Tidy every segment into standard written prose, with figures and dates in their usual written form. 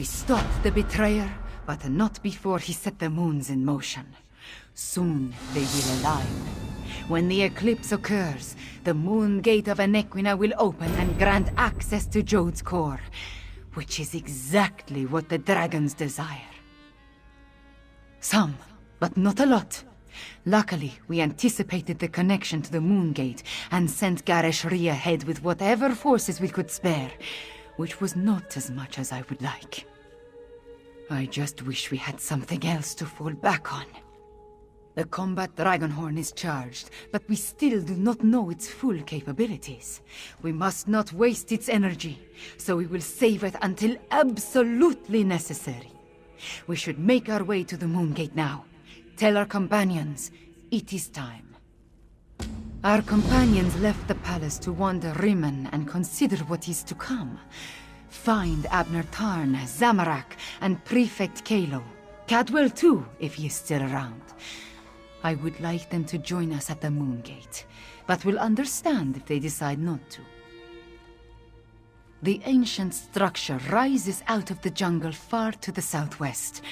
stopped the betrayer, but not before he set the moons in motion. Soon they will align. When the eclipse occurs, the Moon Gate of Anequina will open and grant access to Jode's core, which is exactly what the dragons desire. Some, but not a lot. Luckily, we anticipated the connection to the Moon Gate and sent Gareshri ahead with whatever forces we could spare, which was not as much as I would like. I just wish we had something else to fall back on. The combat Dragonhorn is charged, but we still do not know its full capabilities. We must not waste its energy, so we will save it until absolutely necessary. We should make our way to the Moon Gate now. Tell our companions, it is time. Our companions left the palace to wander Rimmen and consider what is to come. Find Abner Tarn, Zamorak, and Prefect Kalo. Cadwell too, if he is still around. I would like them to join us at the Moon Gate, but will understand if they decide not to. The ancient structure rises out of the jungle far to the southwest.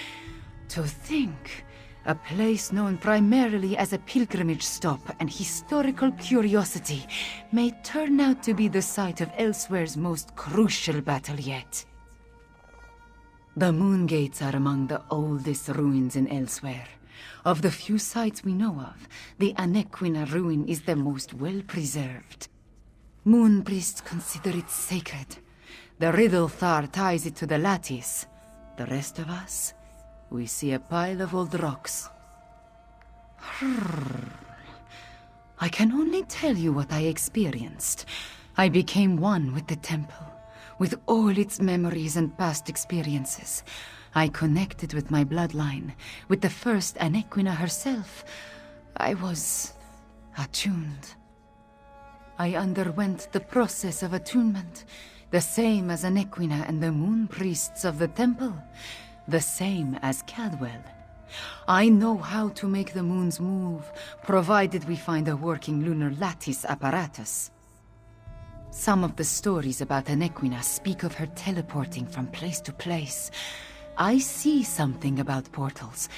To think, a place known primarily as a pilgrimage stop and historical curiosity may turn out to be the site of Elsweyr's most crucial battle yet. The Moon Gates are among the oldest ruins in Elsweyr. Of the few sites we know of, the Anequina ruin is the most well-preserved. Moon priests consider it sacred. The Riddle Thar ties it to the lattice. The rest of us, we see a pile of old rocks. I can only tell you what I experienced. I became one with the temple, with all its memories and past experiences. I connected with my bloodline, with the first Anequina herself. I was attuned. I underwent the process of attunement, the same as Anequina and the moon priests of the temple, the same as Cadwell. I know how to make the moons move, provided we find a working lunar lattice apparatus. Some of the stories about Anequina speak of her teleporting from place to place. I see something about portals,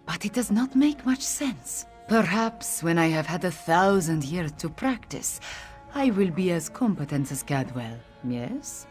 but it does not make much sense. Perhaps when I have had 1,000 years to practice, I will be as competent as Cadwell, yes?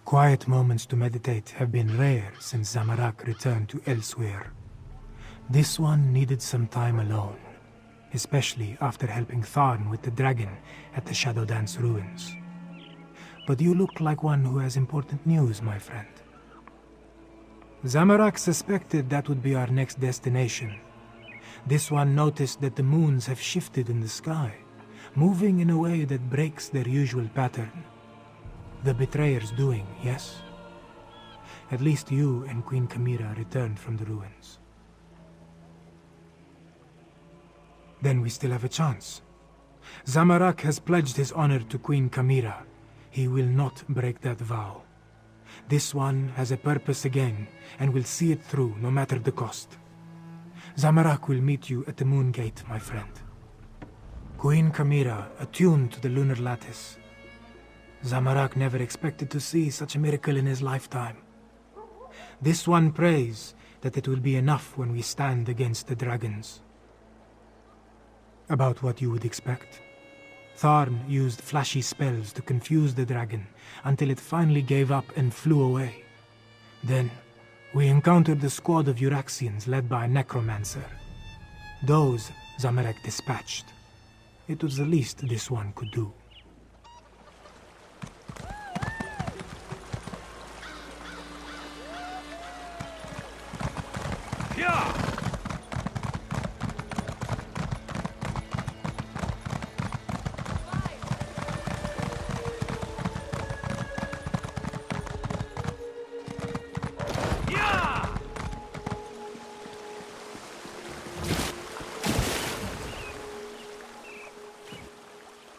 Quiet moments to meditate have been rare since Zamorak returned to Elsweyr. This one needed some time alone, especially after helping Tharn with the dragon at the Shadow Dance ruins. But you look like one who has important news, my friend. Zamorak suspected that would be our next destination. This one noticed that the moons have shifted in the sky, moving in a way that breaks their usual pattern. The betrayer's doing, yes? At least you and Queen Kamira returned from the ruins. Then we still have a chance. Zamorak has pledged his honor to Queen Kamira. He will not break that vow. This one has a purpose again, and will see it through no matter the cost. Zamorak will meet you at the Moon Gate, my friend. Queen Kamira, attuned to the lunar lattice. Zamorak never expected to see such a miracle in his lifetime. This one prays that it will be enough when we stand against the dragons. About what you would expect. Tharn used flashy spells to confuse the dragon until it finally gave up and flew away. Then, we encountered a squad of Euraxians led by a necromancer. Those Zamorak dispatched. It was the least this one could do.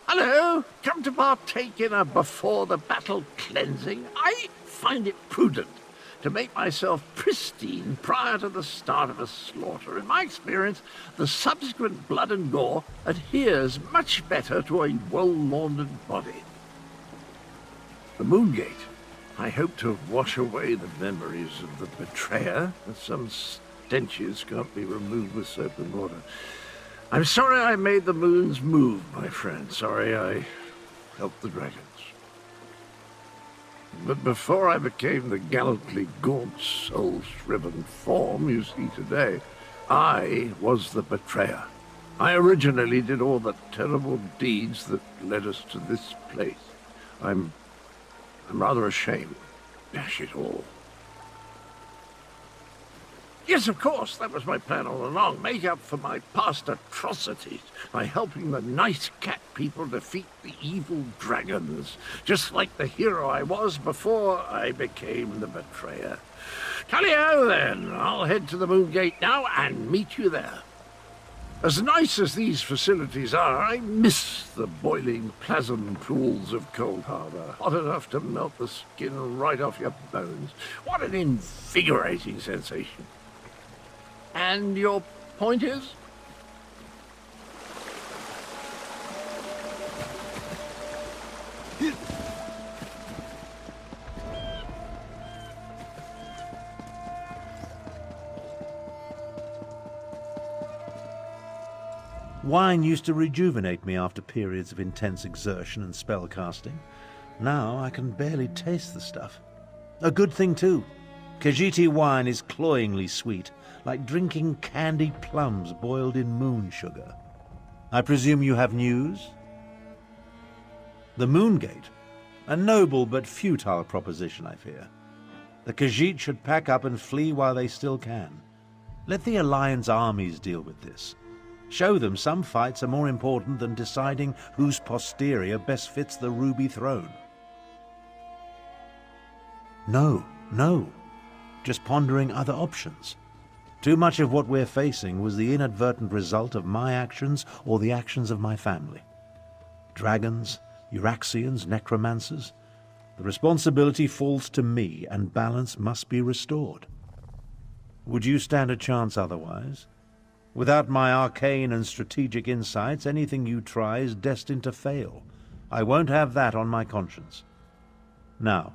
Hello! Come to partake in a before-the-battle cleansing? I find it prudent to make myself pristine prior to the start of a slaughter. In my experience, the subsequent blood and gore adheres much better to a well-laundered body. The Moon Gate. I hope to wash away the memories of the betrayer, as some stenches can't be removed with soap and water. I'm sorry I made the moons move, my friend. Sorry I helped the dragons. But before I became the gallantly gaunt, soul-shriven form you see today, I was the betrayer. I originally did all the terrible deeds that led us to this place. I'm rather ashamed. Dash it all. Yes, of course, that was my plan all along. Make up for my past atrocities by helping the nice cat people defeat the evil dragons, just like the hero I was before I became the betrayer. Tally-ho, then. I'll head to the Moon Gate now and meet you there. As nice as these facilities are, I miss the boiling, pleasant pools of Cold Harbor, hot enough to melt the skin right off your bones. What an invigorating sensation. And your point is? Wine used to rejuvenate me after periods of intense exertion and spell casting. Now I can barely taste the stuff. A good thing too. Khajiiti wine is cloyingly sweet, like drinking candied plums boiled in moon sugar. I presume you have news? The Moon Gate? A noble but futile proposition, I fear. The Khajiit should pack up and flee while they still can. Let the Alliance armies deal with this. Show them some fights are more important than deciding whose posterior best fits the ruby throne. No. Just pondering other options. Too much of what we're facing was the inadvertent result of my actions or the actions of my family. Dragons, Euraxians, necromancers. The responsibility falls to me, and balance must be restored. Would you stand a chance otherwise? Without my arcane and strategic insights, anything you try is destined to fail. I won't have that on my conscience. Now,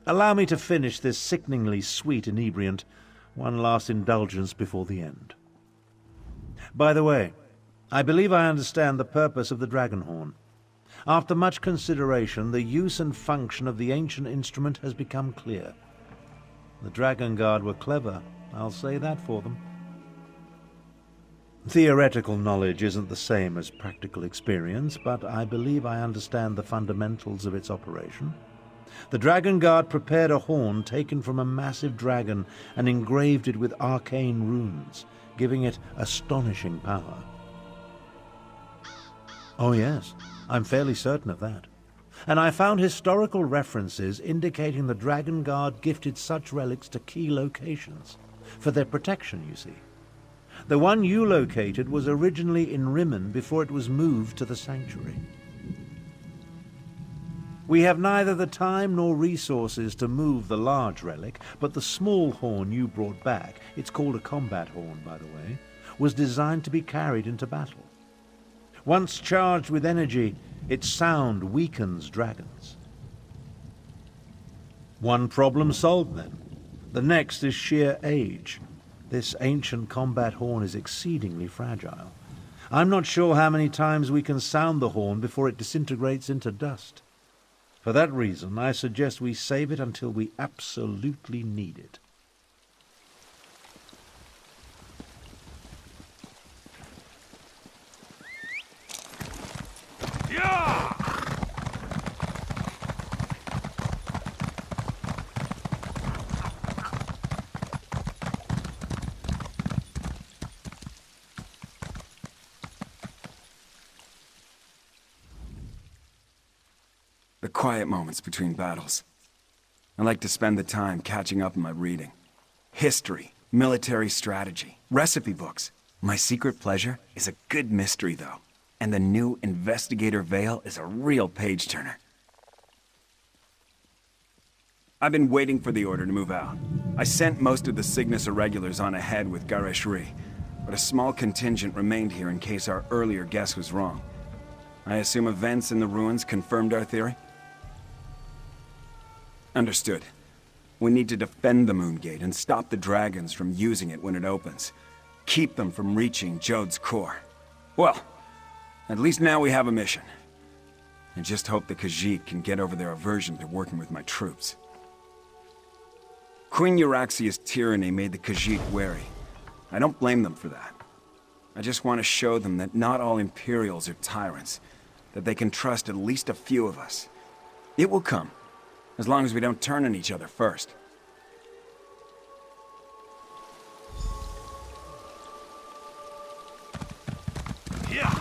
allow me to finish this sickeningly sweet inebriant, one last indulgence before the end. By the way, I believe I understand the purpose of the dragon horn. After much consideration, the use and function of the ancient instrument has become clear. The Dragon Guard were clever, I'll say that for them. Theoretical knowledge isn't the same as practical experience, but I believe I understand the fundamentals of its operation. The Dragon Guard prepared a horn taken from a massive dragon and engraved it with arcane runes, giving it astonishing power. Oh yes, I'm fairly certain of that. And I found historical references indicating the Dragon Guard gifted such relics to key locations, for their protection, you see. The one you located was originally in Rimmen before it was moved to the sanctuary. We have neither the time nor resources to move the large relic, but the small horn you brought back, it's called a combat horn, by the way, was designed to be carried into battle. Once charged with energy, its sound weakens dragons. One problem solved then. The next is sheer age. This ancient combat horn is exceedingly fragile. I'm not sure how many times we can sound the horn before it disintegrates into dust. For that reason, I suggest we save it until we absolutely need it. The quiet moments between battles. I like to spend the time catching up on my reading. History, military strategy, recipe books. My secret pleasure is a good mystery, though. And the new Investigator Veil is a real page-turner. I've been waiting for the order to move out. I sent most of the Cygnus Irregulars on ahead with Gareshri, but a small contingent remained here in case our earlier guess was wrong. I assume events in the ruins confirmed our theory? Understood. We need to defend the Moon Gate and stop the dragons from using it when it opens. Keep them from reaching Jode's core. Well, at least now we have a mission. I just hope the Khajiit can get over their aversion to working with my troops. Queen Euraxia's tyranny made the Khajiit wary. I don't blame them for that. I just want to show them that not all Imperials are tyrants, that they can trust at least a few of us. It will come, as long as we don't turn on each other first. Yeah!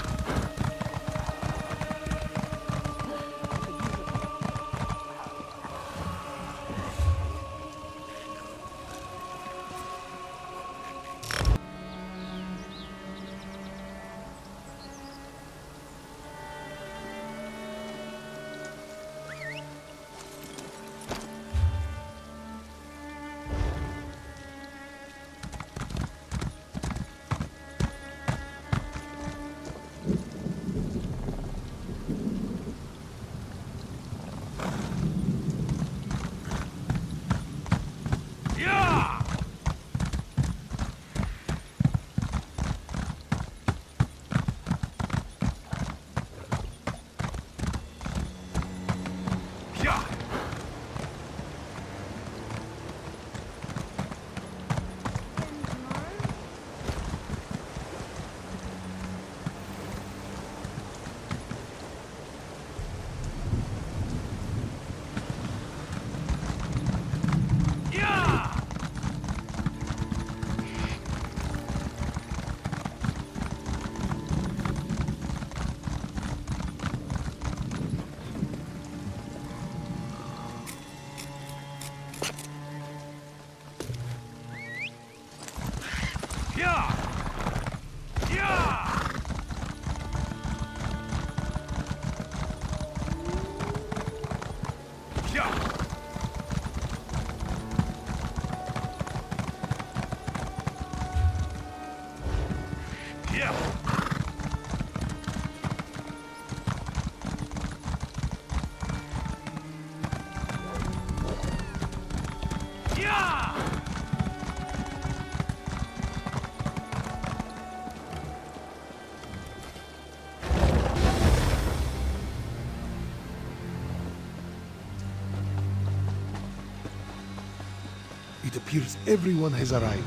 It appears everyone has arrived.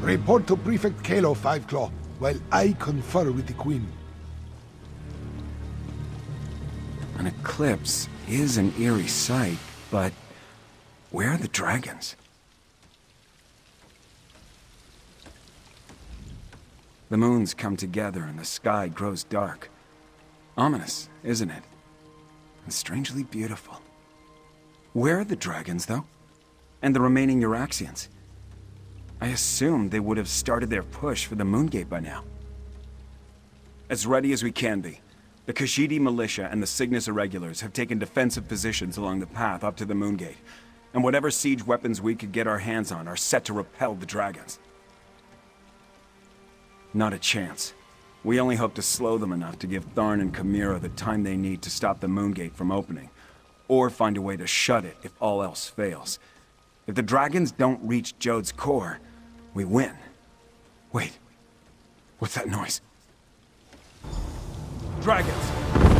Report to Prefect Kalo, Five Claw, while I confer with the Queen. An eclipse is an eerie sight, but where are the dragons? The moons come together and the sky grows dark. Ominous, isn't it? And strangely beautiful. Where are the dragons, though? And the remaining Euraxians? I assumed they would have started their push for the Moon Gate by now. As ready as we can be. The Khajiit militia and the Cygnus Irregulars have taken defensive positions along the path up to the Moon Gate, and whatever siege weapons we could get our hands on are set to repel the dragons. Not a chance. We only hope to slow them enough to give Tharn and Chimera the time they need to stop the Moon Gate from opening, or find a way to shut it if all else fails. If the dragons don't reach Jode's core, we win. Wait, what's that noise? Dragons,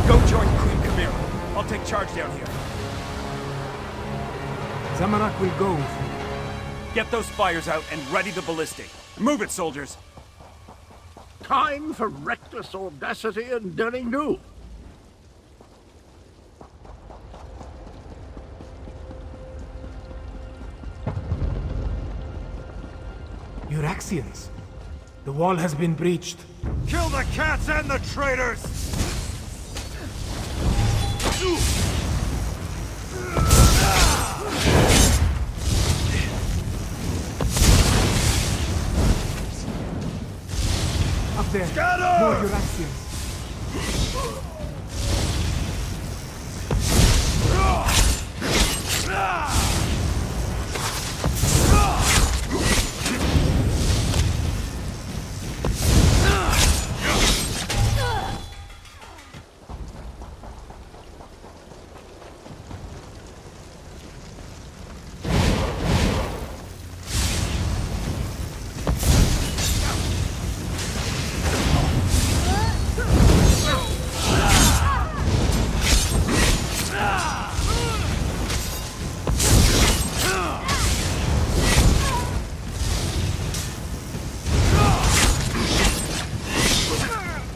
go join Queen Chimera. I'll take charge down here. Zamorak will go with you. Get those fires out and ready the ballistic. Move it, soldiers! Time for reckless audacity and daring do. Euraxians. The wall has been breached. Kill the cats and the traitors! More Uraxians.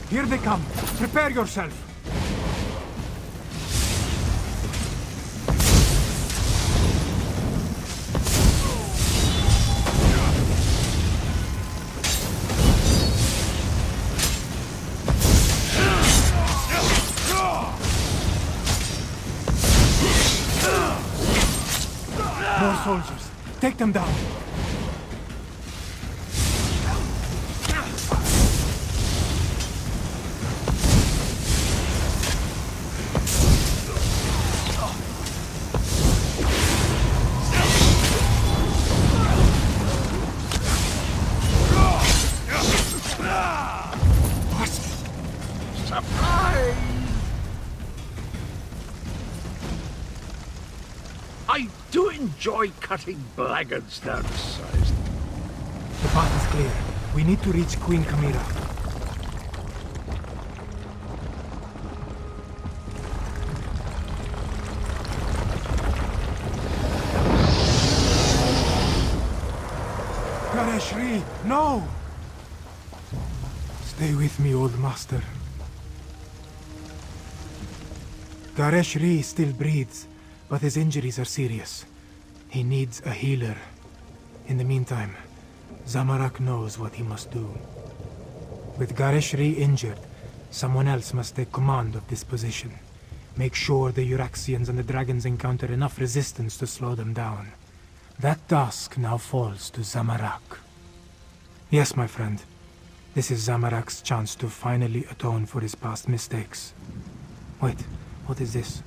Here they come. Prepare yourself. More soldiers. Take them down. Surprise! I do enjoy cutting blackguards down to size. The path is clear. We need to reach Queen Kamira. Gareshri, no! Stay with me, old master. Gareshri still breathes, but his injuries are serious. He needs a healer. In the meantime, Zamorak knows what he must do. With Gareshri injured, someone else must take command of this position. Make sure the Uraxians and the dragons encounter enough resistance to slow them down. That task now falls to Zamorak. Yes, my friend. This is Zamorak's chance to finally atone for his past mistakes. Wait, what is this?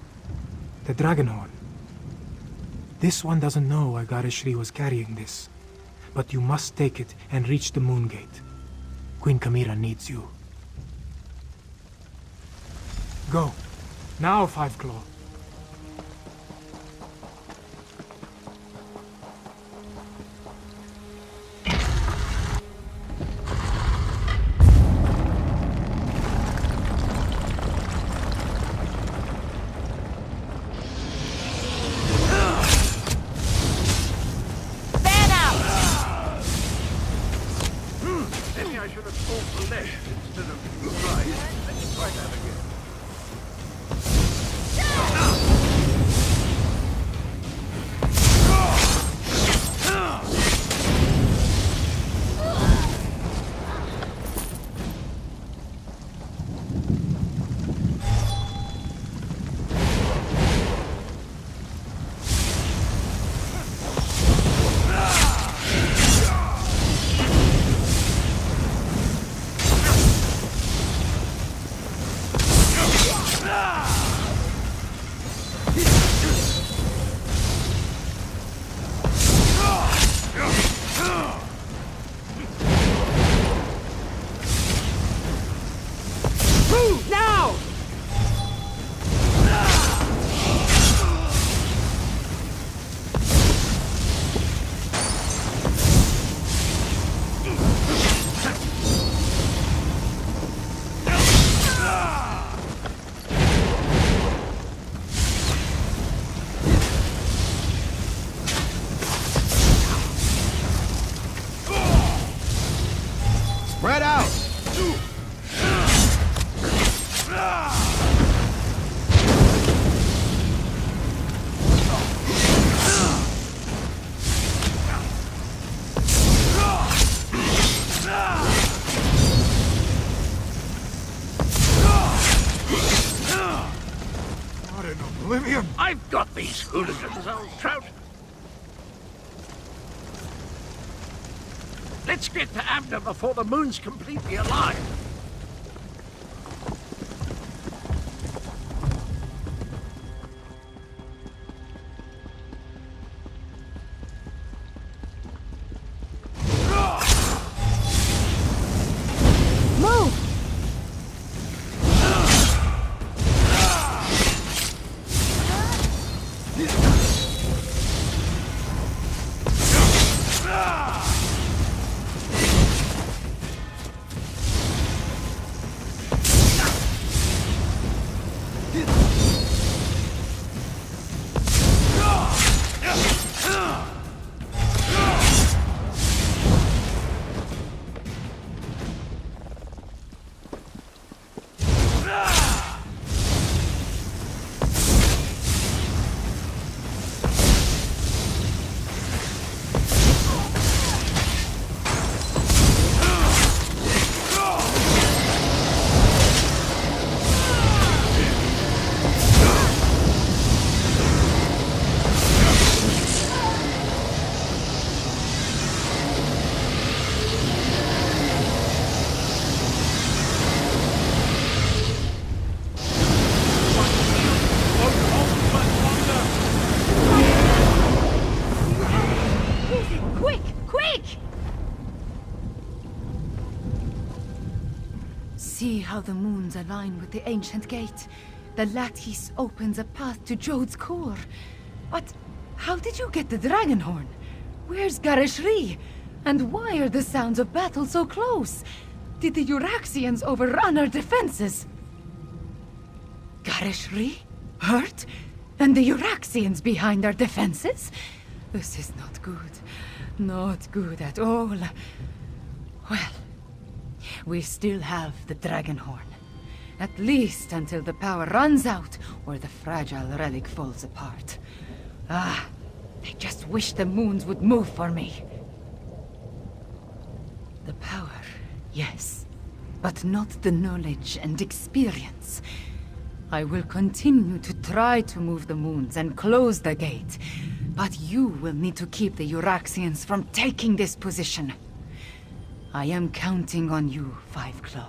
The dragon horn. This one doesn't know why Gareshri was carrying this. But you must take it and reach the Moon Gate. Queen Kamira needs you. Go. Now, Five Claw. Maybe I should have fought left instead of right. Let's try that again. Spread out! What in oblivion! I've got these hooligans, old trout. Let's get to Abner before the moon's completely alive. how the moons align with the ancient gate. The lattice opens a path to Jode's core. But how did you get the dragon horn? Where's Gareshri? And why are the sounds of battle so close? Did the Euraxians overrun our defenses? Gareshri? Hurt? And the Euraxians behind our defenses? This is not good. Not good at all. Well, we still have the dragon horn. At least until the power runs out or the fragile relic falls apart. I just wish the moons would move for me. The power, yes, but not the knowledge and experience. I will continue to try to move the moons and close the gate, but you will need to keep the Euraxians from taking this position. I am counting on you, Five Claw.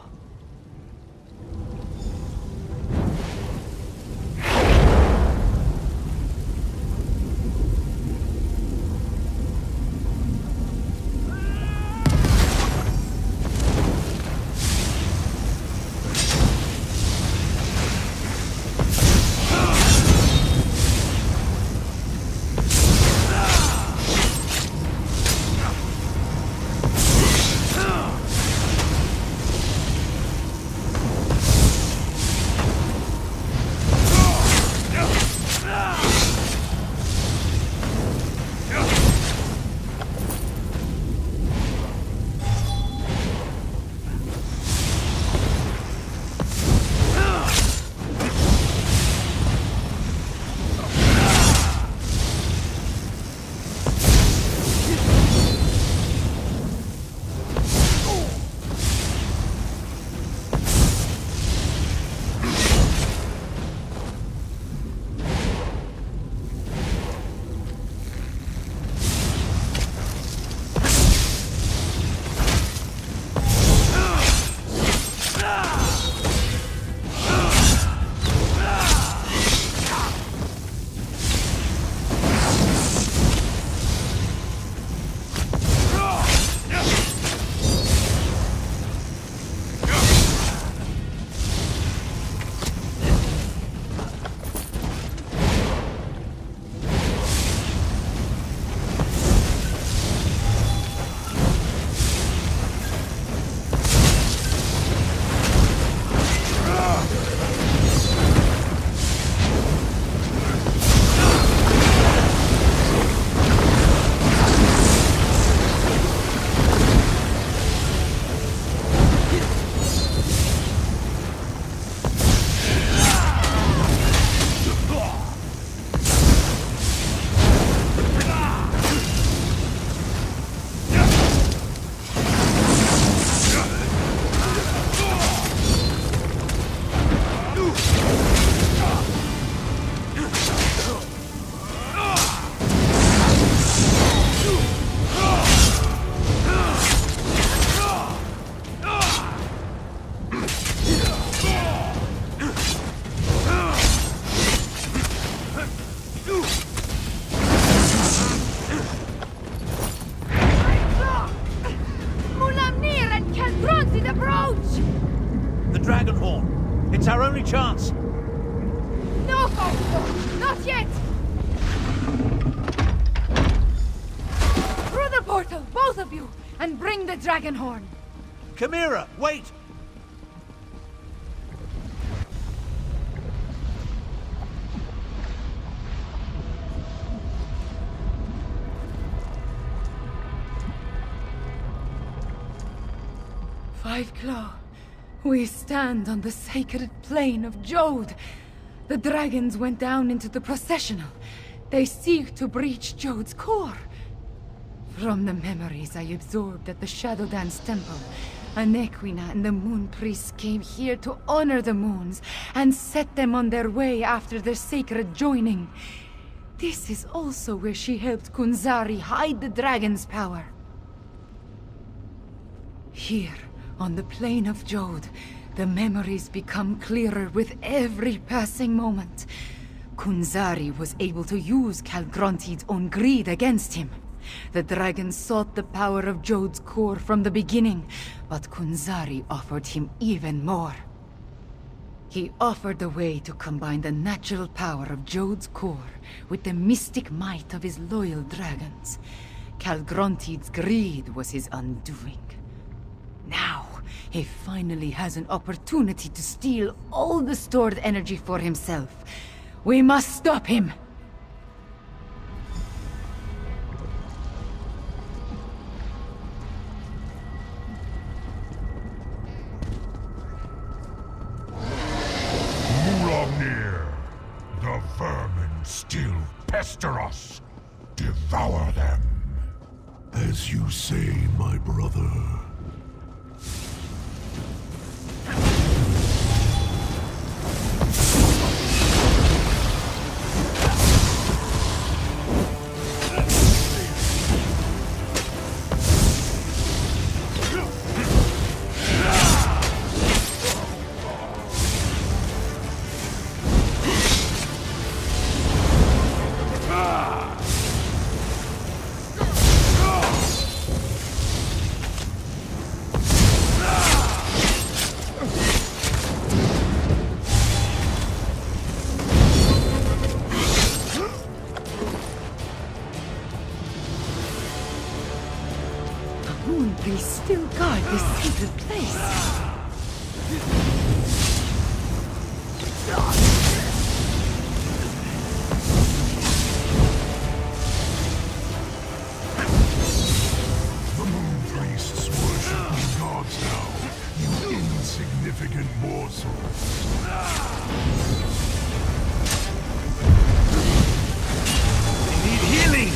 It's our only chance. No, Fausto! Not yet! Through the portal, both of you, and bring the dragon horn. Chimera, wait! Five Claw, we stand on the sacred plane of Jode. The dragons went down into the processional. They seek to breach Jode's core. From the memories I absorbed at the Shadow Dance Temple, Anequina and the Moon Priests came here to honor the moons and set them on their way after their sacred joining. This is also where she helped Kunzari hide the dragon's power. Here, on the plane of Jode, the memories become clearer with every passing moment. Kunzari was able to use Calgronti's own greed against him. The dragon sought the power of Jode's core from the beginning, but Kunzari offered him even more. He offered a way to combine the natural power of Jode's core with the mystic might of his loyal dragons. Calgrontide's greed was his undoing. Now, he finally has an opportunity to steal all the stored energy for himself. We must stop him! The vermin still pester us. Devour them. As you say, my brother. Moon priests still guard this sacred place. The Moon Priests worship the gods now, you insignificant morsel. I need healing!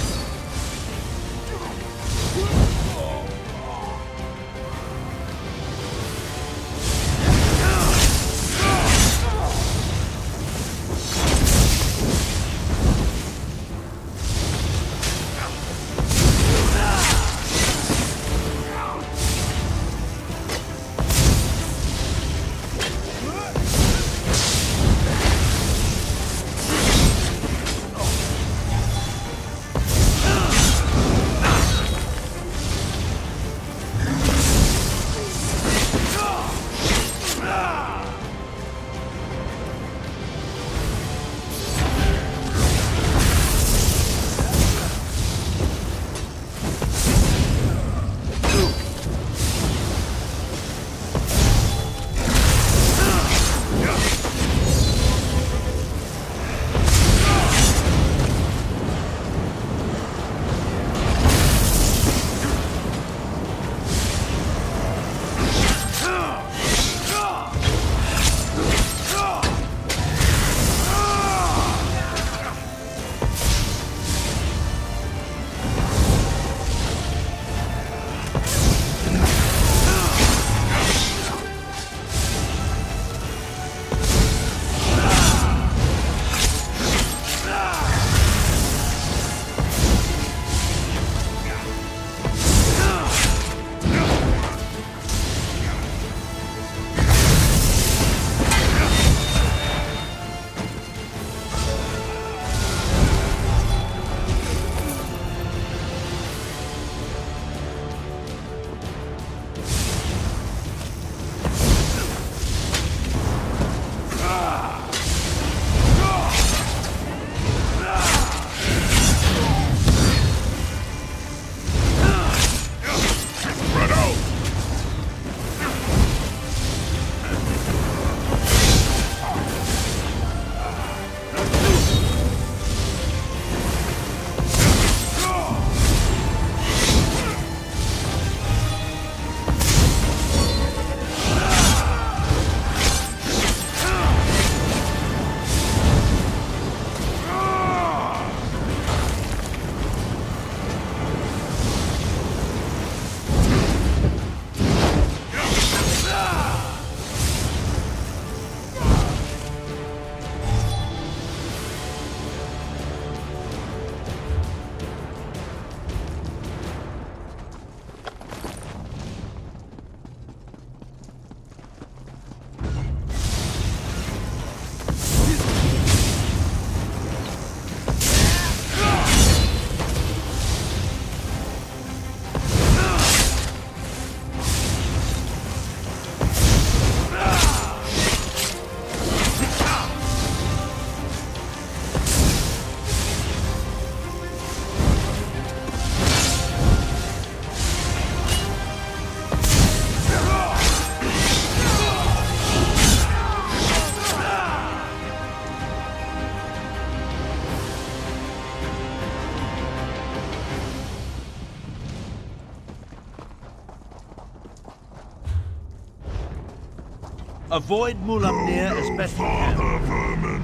Avoid Mulamnir as best you can.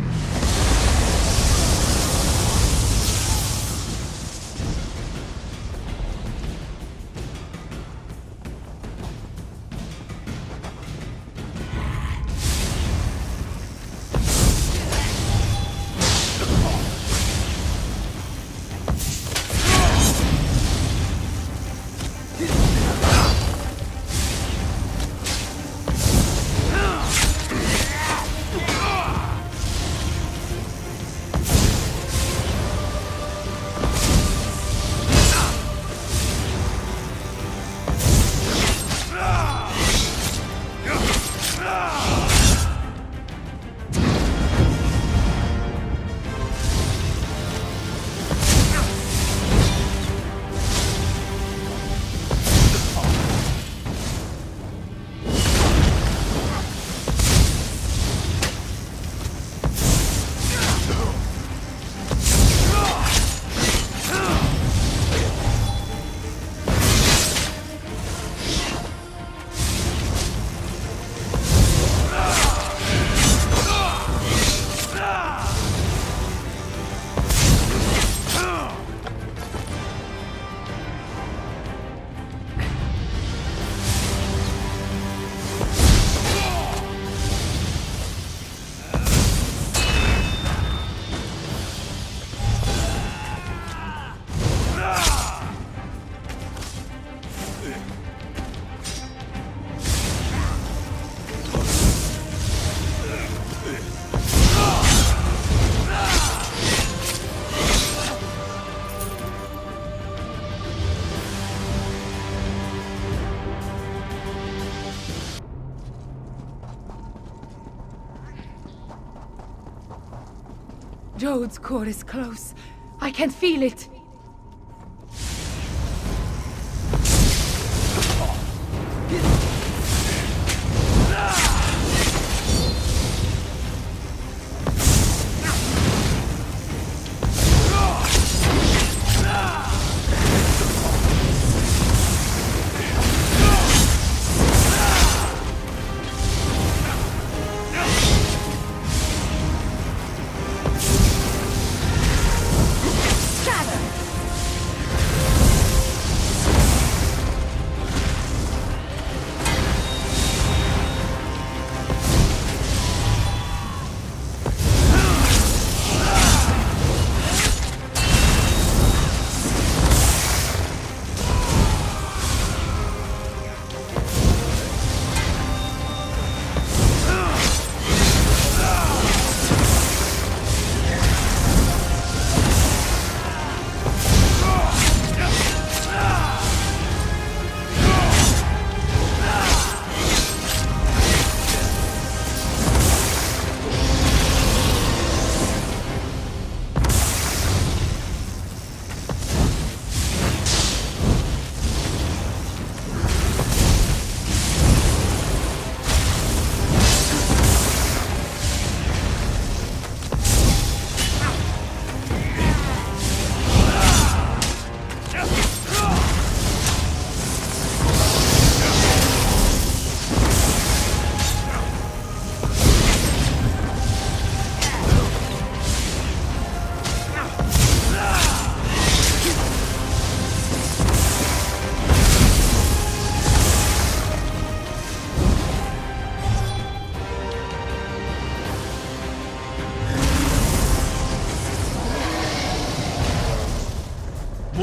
Jode's core is close. I can feel it.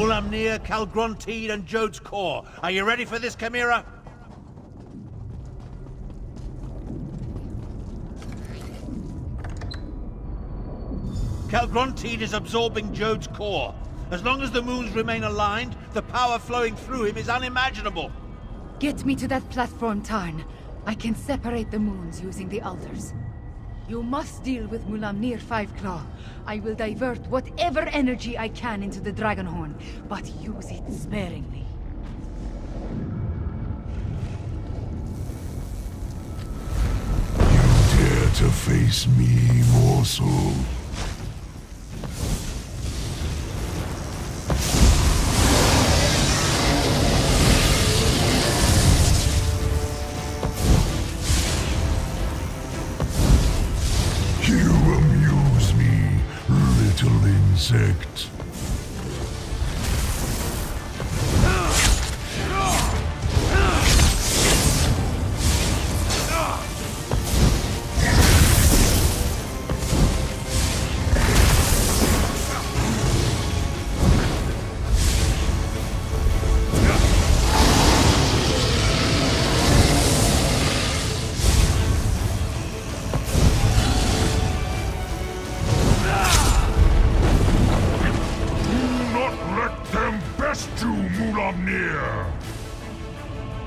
Mulamnir, Calgronteed, and Jode's core. Are you ready for this, Chimera? Calgronteed is absorbing Jode's core. As long as the moons remain aligned, the power flowing through him is unimaginable. Get me to that platform, Tarn. I can separate the moons using the altars. You must deal with Mulamnir Fiveclaw. I will divert whatever energy I can into the Dragonhorn, but use it sparingly. You dare to face me, morsel? insect.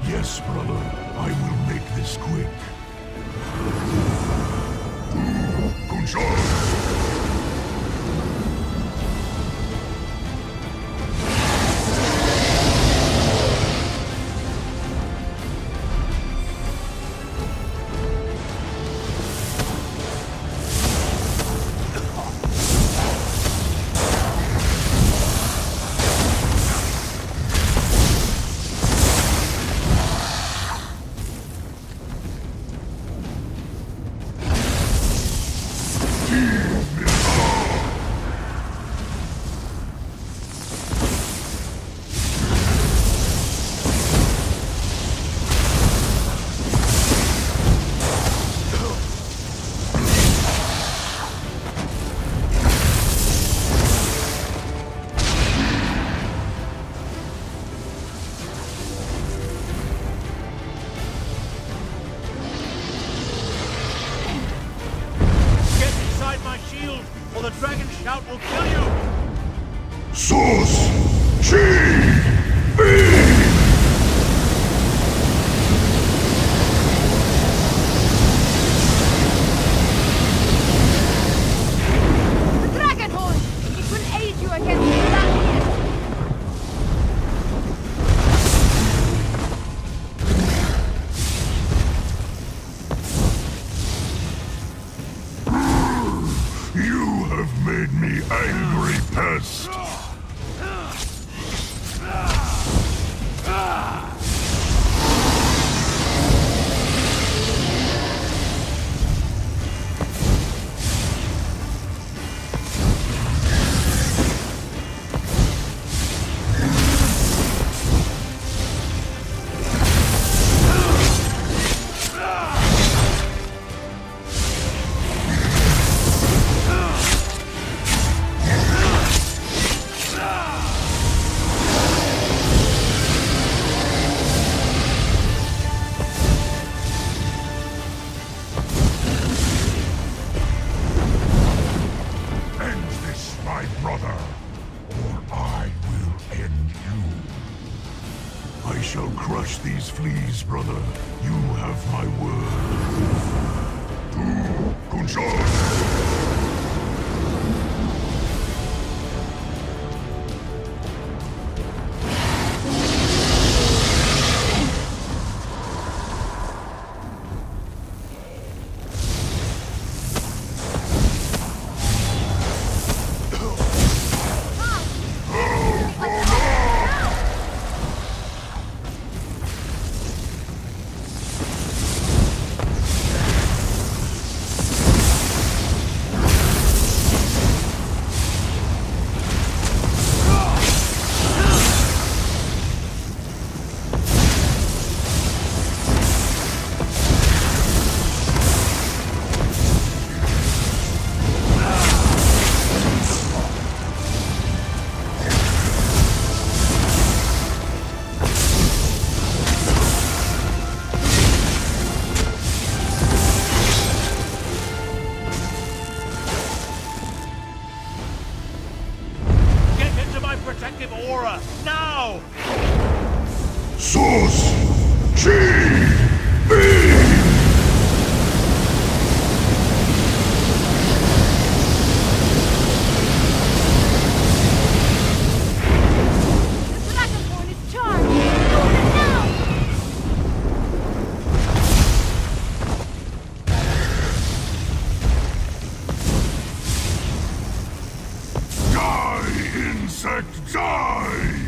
Yes, brother. I will make this quick. Control! The dragon shout will kill you! Sus! Chi! Be! The dragon horn! It will aid you against the Latvians! You have made me angry, pest! I shall crush these fleas, brother. You have my word. To Kunshar! Protective aura, now! Sus! Chi! Be! Dragonborn is charged! Move it now! Die, insect, die!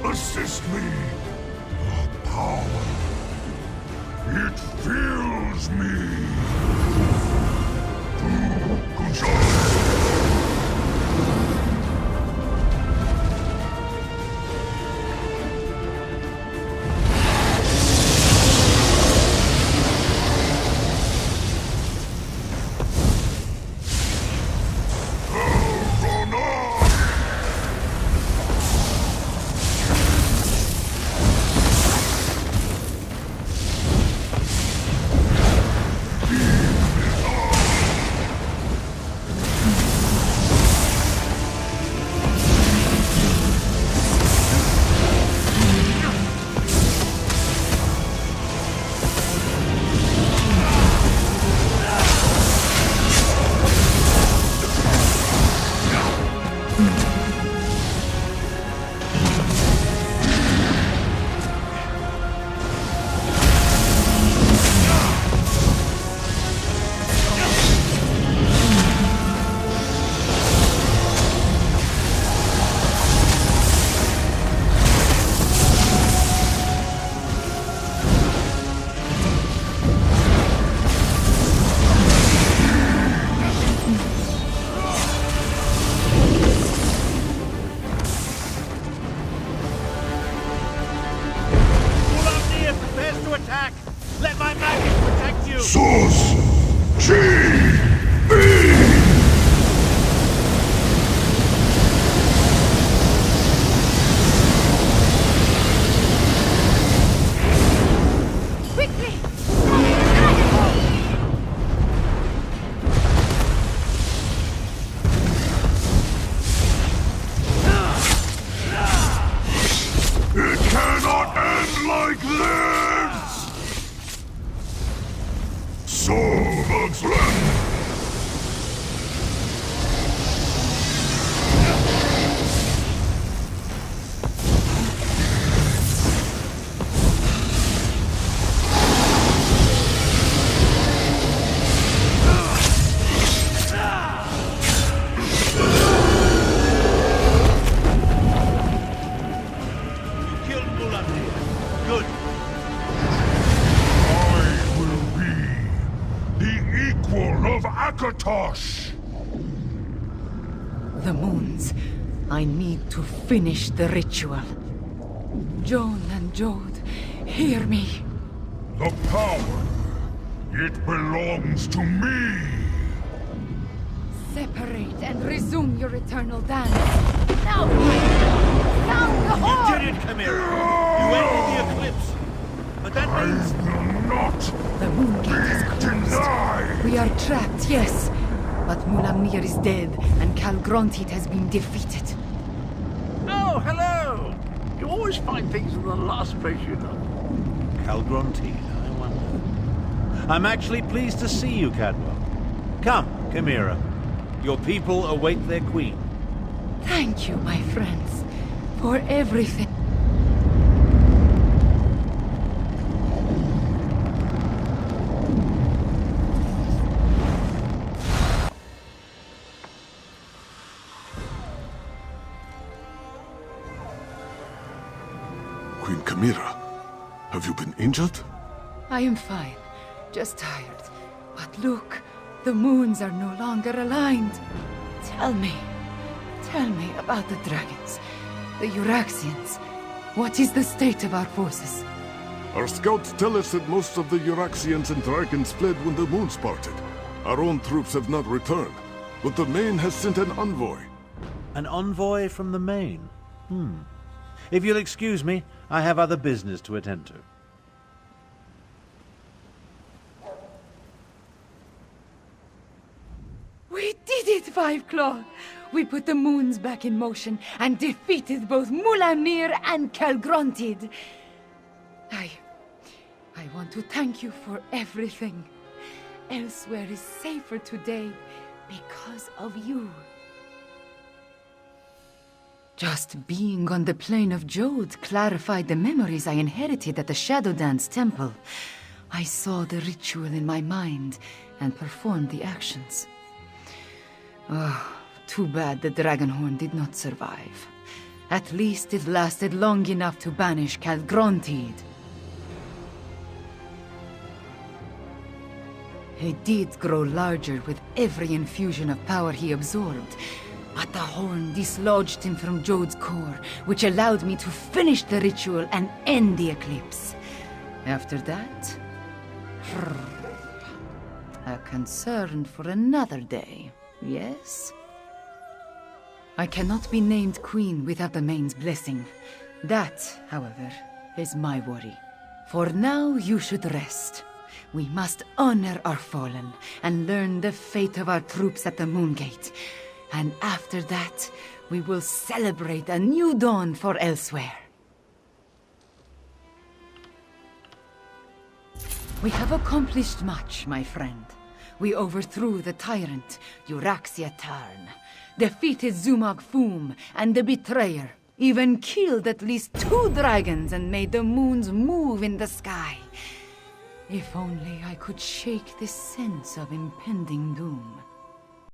Assist me! The power. It fills me! To Jode! Attack! Let my magic protect you! Sus! Quickly! It cannot end like this! Good. I will be the equal of Akatosh! The moons. I need to finish the ritual. Joan and Jode, hear me. The power, it belongs to me! Separate and resume your eternal dance. Now! Sound the You horn! did it, Chimera! You ended the eclipse! But that I means... will not The Moon Gate is closed. deny! We are trapped, yes. But Mulamnir is dead, and Calgrontit has been defeated. Oh, hello! You always find things in the last place you know. Calgrontit, I wonder. I'm actually pleased to see you, Cadwell. Come, Chimera. Your people await their queen. Thank you, my friends, for everything. Queen Chimera, have you been injured? I am fine, just tired. But look, the moons are no longer aligned. Tell me about the dragons, the Euraxians. What is the state of our forces? Our scouts tell us that most of the Euraxians and dragons fled when the moons parted. Our own troops have not returned, but the Main has sent an envoy. An envoy from the Main? If you'll excuse me, I have other business to attend to. We did it, Five Claw! we put the moons back in motion and defeated both Mulamnir and Calgrontid. I want to thank you for everything. Elsweyr is safer today because of you. Just being on the plane of Jode clarified the memories I inherited at the Shadow Dance Temple. I saw the ritual in my mind and performed the actions. Oh, too bad the Dragonhorn did not survive. At least it lasted long enough to banish Calgrontid. He did grow larger with every infusion of power he absorbed, but the horn dislodged him from Jode's core, which allowed me to finish the ritual and end the eclipse. After that, a concern for another day, yes? I cannot be named queen without the Main's blessing. That, however, is my worry. For now, you should rest. We must honor our fallen and learn the fate of our troops at the Moon Gate. And after that, we will celebrate a new dawn for Elsweyr. We have accomplished much, my friend. We overthrew the tyrant, Euraxia Tarn, defeated Zumag Foom and the Betrayer, even killed at least 2 dragons and made the moons move in the sky. If only I could shake this sense of impending doom.